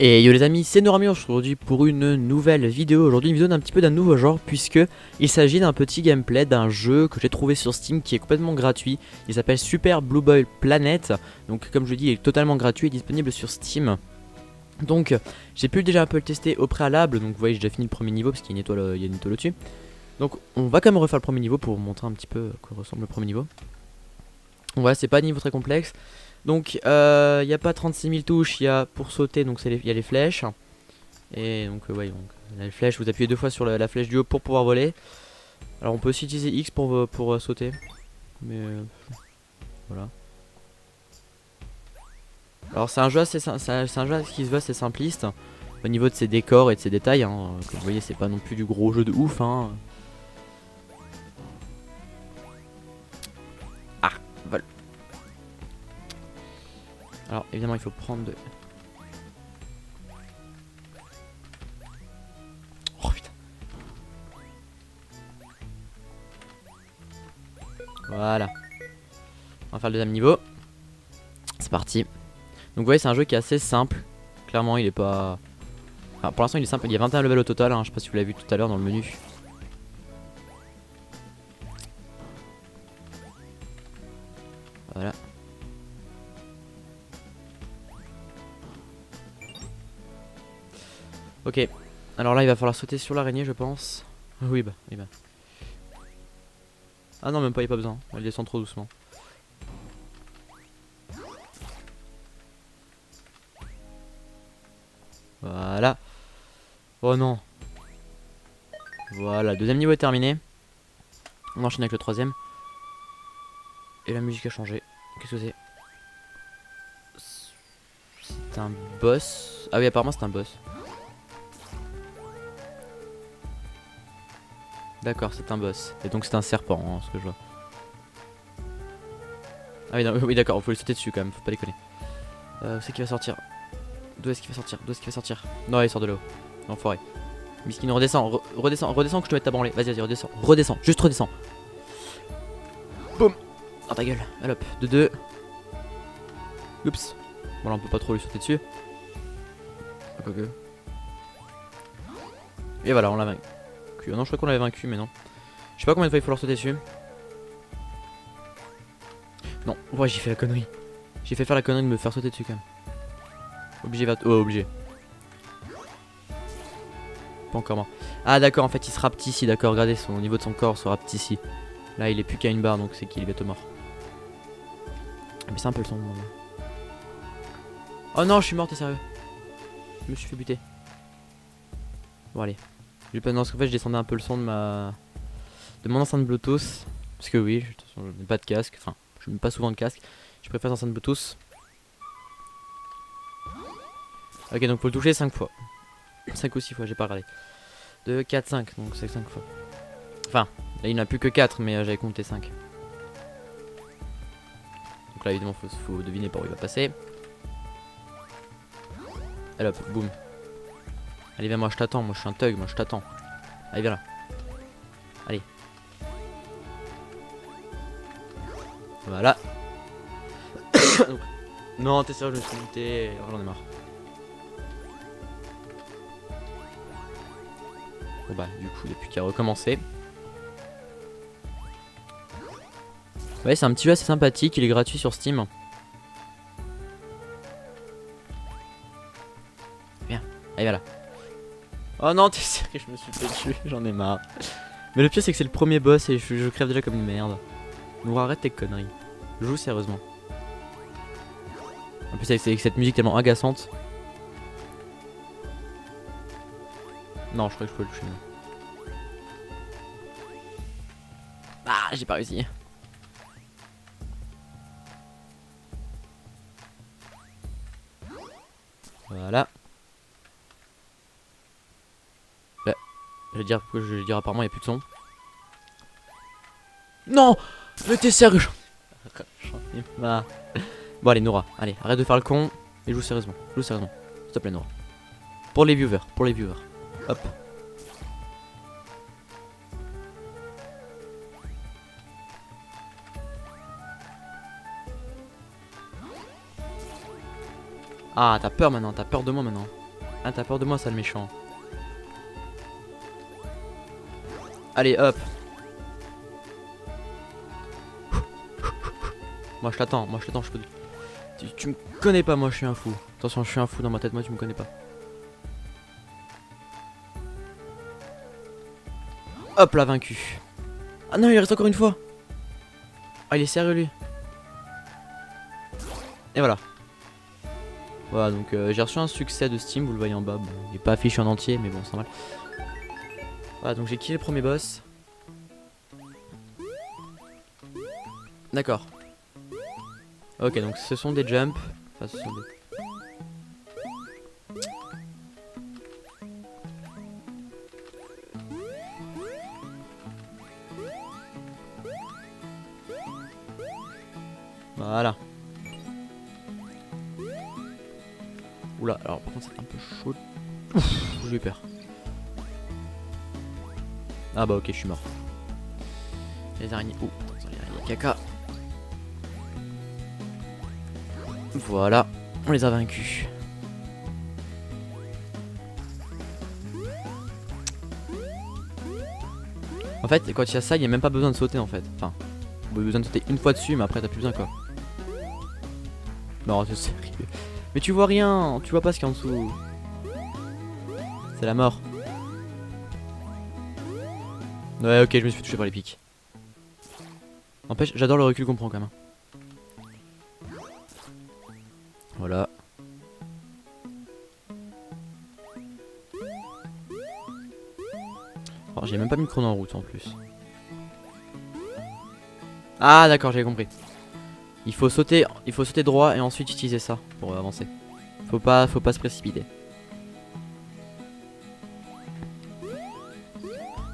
Et yo les amis, c'est Norami aujourd'hui pour une nouvelle vidéo. Aujourd'hui une vidéo d'un petit peu d'un nouveau genre, puisque il s'agit d'un petit gameplay d'un jeu que j'ai trouvé sur Steam qui est complètement gratuit. Il s'appelle Super Blue Boy Planet. Donc comme je l'ai dit, il est totalement gratuit et disponible sur Steam. Donc j'ai pu déjà un peu le tester au préalable. Donc vous voyez, j'ai déjà fini le premier niveau parce qu'il y a une étoile au-dessus. Donc on va quand même refaire le premier niveau pour vous montrer un petit peu à quoi ressemble le premier niveau. Donc voilà, c'est pas un niveau très complexe. Donc il n'y a pas 36 000 touches, il y a pour sauter, donc il y a les flèches. Et donc ouais, donc, les flèches, vous appuyez deux fois sur la flèche du haut pour pouvoir voler. Alors on peut aussi utiliser X pour sauter. Mais voilà. Alors c'est un jeu assez c'est un jeu qui se veut assez simpliste au niveau de ses décors et de ses détails, hein. Comme vous voyez, c'est pas non plus du gros jeu de ouf, hein. Ah, vol. Alors évidemment il faut prendre de... Oh putain. Voilà. On va faire le deuxième niveau. C'est parti. Donc vous voyez, c'est un jeu qui est assez simple. Clairement il est pas... Enfin, pour l'instant il est simple, il y a 21 levels au total, hein. Je sais pas si vous l'avez vu tout à l'heure dans le menu. Voilà. Ok, alors là il va falloir sauter sur l'araignée je pense. Oui bah, oui bah. Ah non même pas, il n'y a pas besoin, elle descend trop doucement. Voilà. Oh non. Voilà, le deuxième niveau est terminé. On enchaîne avec le troisième. Et la musique a changé. Qu'est-ce que c'est? C'est un boss. Ah oui, apparemment c'est un boss. D'accord, c'est un boss. Et donc c'est un serpent, hein, ce que je vois. Ah oui, oui d'accord, faut lui sauter dessus quand même, faut pas déconner. Où c'est qu'il va sortir? D'où est-ce qu'il va sortir? D'où est-ce qu'il va sortir? Non, il sort de là-haut. L'enfoiré. Miskin, redescend, redescend que je te mette ta branlée. Vas-y, redescends, redescends, juste redescends. Boum. Dans ta gueule. Allez hop, de deux. Oups. Bon là on peut pas trop lui sauter dessus. Quoique. Et voilà, on l'a vaincu. Oh non, je crois qu'on l'avait vaincu, mais non. Je sais pas combien de fois il faut leur sauter dessus. Non, ouais, j'ai fait la connerie. J'ai fait faire la connerie de me faire sauter dessus quand même. Obligé, va. Oh, obligé. Pas encore mort. Ah, d'accord, en fait, il se rapetit, d'accord. Regardez, au niveau de son corps se rapetit. Là, il est plus qu'à une barre, donc c'est qu'il est bientôt mort. Mais c'est un peu le son. Oh non, je suis mort, t'es sérieux? Je me suis fait buter. Bon, allez. J'ai pas. Non, parce qu'en fait, je descendais un peu le son de mon enceinte Bluetooth. Parce que oui, de toute façon, je n'ai pas de casque. Enfin, je mets pas souvent de casque. Je préfère l'enceinte Bluetooth. Ok, donc faut le toucher 5 fois. 5 ou 6 fois, j'ai pas regardé. 2, 4, 5, donc c'est 5 fois. Enfin, là il n'y en a plus que 4, mais j'avais compté 5. Donc là évidemment faut deviner par où il va passer. Allez hop, boum. Allez viens, moi je t'attends, moi je suis un thug, moi je t'attends. Allez viens là. Allez. Voilà. Non, t'es sérieux, je me suis buté, oh, j'en ai marre. Bon bah du coup il n'y a plus qu'à recommencer. Ouais, c'est un petit jeu assez sympathique, il est gratuit sur Steam. Viens, allez voilà. Oh non, t'es sérieux, je me suis fait tuer, j'en ai marre. Mais le pire c'est que c'est le premier boss et je crève déjà comme une merde. Donc arrête tes conneries. Joue sérieusement. En plus avec cette musique tellement agaçante. Non, je crois que je peux le toucher. Ah, j'ai pas réussi. Voilà. Bah, je vais dire apparemment il n'y a plus de son. Non, mais t'es sérieux? J'en ai marre. Bon allez Nora, allez, arrête de faire le con et joue sérieusement. Joue sérieusement. S'il te plaît Nora. Pour les viewers, pour les viewers. Hop. Ah, t'as peur maintenant, t'as peur de moi maintenant. Ah, t'as peur de moi, sale méchant. Allez, hop. Moi je t'attends, je peux... Tu me connais pas, moi je suis un fou. Attention, je suis un fou dans ma tête, moi tu me connais pas. Hop là, vaincu. Ah non, il reste encore une fois. Ah, il est sérieux lui. Et voilà. Voilà, donc j'ai reçu un succès de Steam, vous le voyez en bas. Bon, il est pas affiché en entier, mais bon, c'est normal. Voilà, donc j'ai killé le premier boss. D'accord. Ok, donc ce sont des jumps. Enfin, ce sont des... Voilà. Oula, alors par contre c'est un peu chaud. Ouf, j'ai eu peur. Ah bah ok, je suis mort. Les araignées. Oh, attends, les araignées caca. Voilà, on les a vaincus. En fait, quand il y a ça, il n'y a même pas besoin de sauter en fait. Enfin, vous avez besoin de sauter une fois dessus, mais après t'as plus besoin quoi. Non, c'est sérieux. Mais tu vois rien, tu vois pas ce qu'il y a en dessous. C'est la mort. Ouais, ok, je me suis fait toucher par les pics. N'empêche, j'adore le recul qu'on prend quand même. Voilà. Oh, j'ai même pas mis le chrono en route en plus. Ah d'accord, j'ai compris. Il faut sauter droit et ensuite utiliser ça pour avancer. Faut pas se précipiter.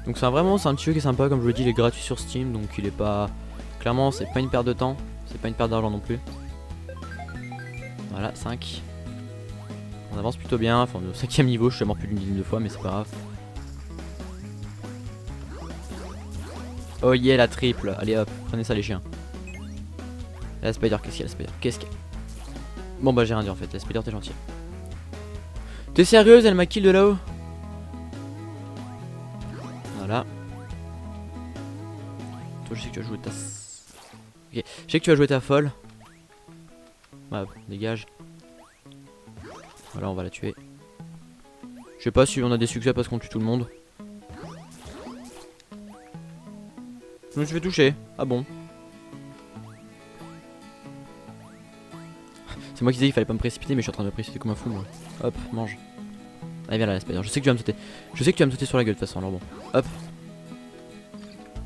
Donc c'est un petit jeu qui est sympa, comme je vous l'ai dit, il est gratuit sur Steam, donc il est pas... Clairement c'est pas une perte de temps, c'est pas une perte d'argent non plus. Voilà, 5. On avance plutôt bien, enfin au 5ème niveau, je suis mort plus d'une dizaine de fois mais c'est pas grave. Oh yeah, la triple, allez hop, prenez ça les chiens. La spider, qu'est-ce qu'il y a la spider? Qu'est-ce qu'il y a? Bon bah j'ai rien dit en fait, la spider t'es gentil. T'es sérieuse, elle m'a kill de là-haut? Voilà. Toi je sais que tu vas jouer ta... Ok, je sais que tu vas jouer ta folle. Ouais, dégage. Voilà, on va la tuer. Je sais pas si on a des succès parce qu'on tue tout le monde. Je me suis fait toucher. Ah bon? C'est moi qui disais qu'il fallait pas me précipiter, mais je suis en train de me précipiter comme un fou moi. Hop, mange. Allez, viens là, la spider. Je sais que tu vas me sauter. Je sais que tu vas me sauter sur la gueule de toute façon, alors bon. Hop.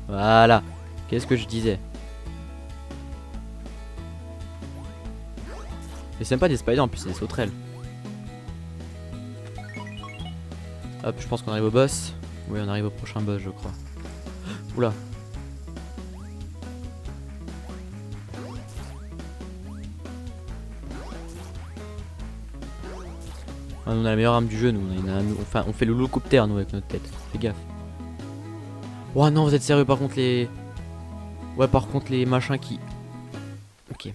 Voilà. Qu'est-ce que je disais? Mais c'est même pas des spiders en plus, c'est des sauterelles. Hop, je pense qu'on arrive au boss. Oui, on arrive au prochain boss, je crois. Oula. Ah, on a la meilleure arme du jeu, nous. Enfin, on fait le loup-coptère, nous, avec notre tête. Fais gaffe. Oh non, vous êtes sérieux, par contre, les... Ouais, par contre, les machins qui... Ok.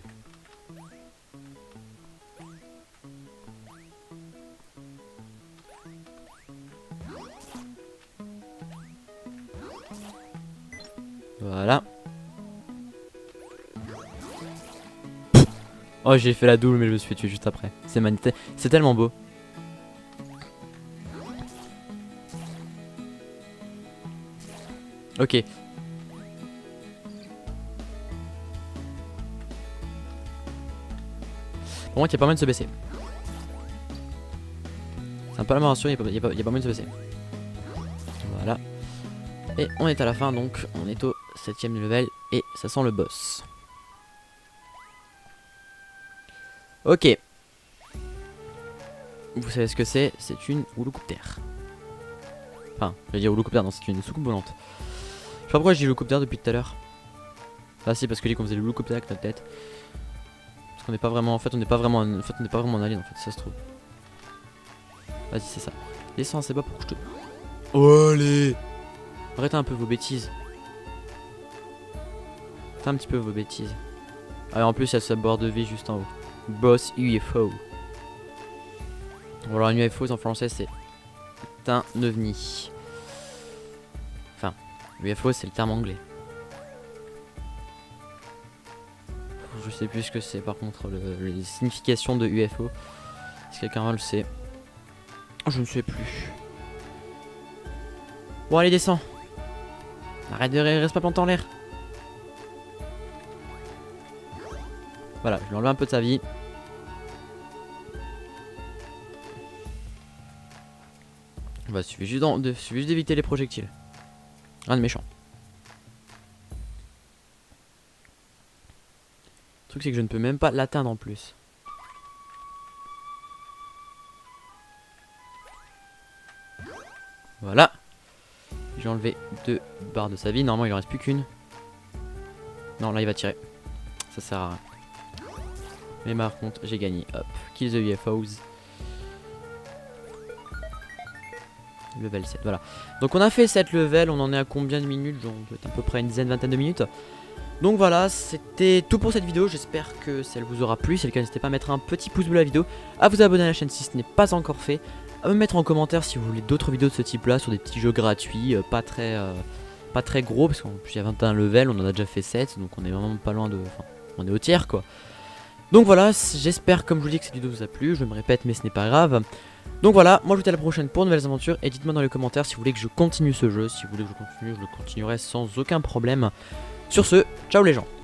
Voilà. Oh, j'ai fait la double, mais je me suis fait tuer juste après. C'est magnifique. C'est tellement beau. Ok. Pour moi, il y a pas moyen de se baisser. C'est un peu la rassurant, il y a pas moyen de se baisser. Voilà. Et on est à la fin, donc on est au 7ème level et ça sent le boss. Ok. Vous savez ce que c'est? C'est une houloucoptère. Enfin, je vais dire houloucoptère, non, c'est une soucoupe volante. Je sais pas pourquoi je dis houloucoptère depuis tout à l'heure. Ah si, parce que j'ai dit qu'on faisait le houloucoptère avec notre tête. Parce qu'on n'est pas vraiment, en fait, on n'est pas vraiment en alien, en fait, ça se trouve. Vas-y, c'est ça. Descends assez bas pour que je te... Oh, allez! Arrêtez un peu vos bêtises. Faites un petit peu vos bêtises. Ah, et en plus, il y a sa barre de vie juste en haut. Boss UFO. Bon, alors un UFO en français c'est un ovni. Enfin, UFO c'est le terme anglais. Je sais plus ce que c'est par contre, les significations de UFO. Si quelqu'un le sait. Je ne sais plus. Bon allez descends. Arrête de reste pas planté en l'air. Voilà, je lui enlève un peu de sa vie. Bah, suffit juste d'éviter les projectiles. Rien de méchant. Le truc c'est que je ne peux même pas l'atteindre en plus. Voilà. J'ai enlevé 2 barres de sa vie. Normalement il en reste plus qu'une. Non, là il va tirer. Ça sert à rien. Mais par contre j'ai gagné. Hop. Kill the UFOs. Level 7, voilà. Donc on a fait 7 levels, on en est à combien de minutes? Genre à peu près une dizaine, vingtaine de minutes. Donc voilà, c'était tout pour cette vidéo, j'espère que ça vous aura plu. Si c'est le cas, n'hésitez pas à mettre un petit pouce bleu à la vidéo, à vous abonner à la chaîne si ce n'est pas encore fait, à me mettre en commentaire si vous voulez d'autres vidéos de ce type là, sur des petits jeux gratuits, pas très gros, parce qu'en plus il y a 21 levels, on en a déjà fait 7, donc on est vraiment pas loin de... Enfin, on est au tiers quoi. Donc voilà, j'espère comme je vous dis que cette vidéo vous a plu, je me répète mais ce n'est pas grave. Donc voilà, moi je vous dis à la prochaine pour de nouvelles aventures et dites-moi dans les commentaires si vous voulez que je continue ce jeu, si vous voulez que je continue, je le continuerai sans aucun problème. Sur ce, ciao les gens.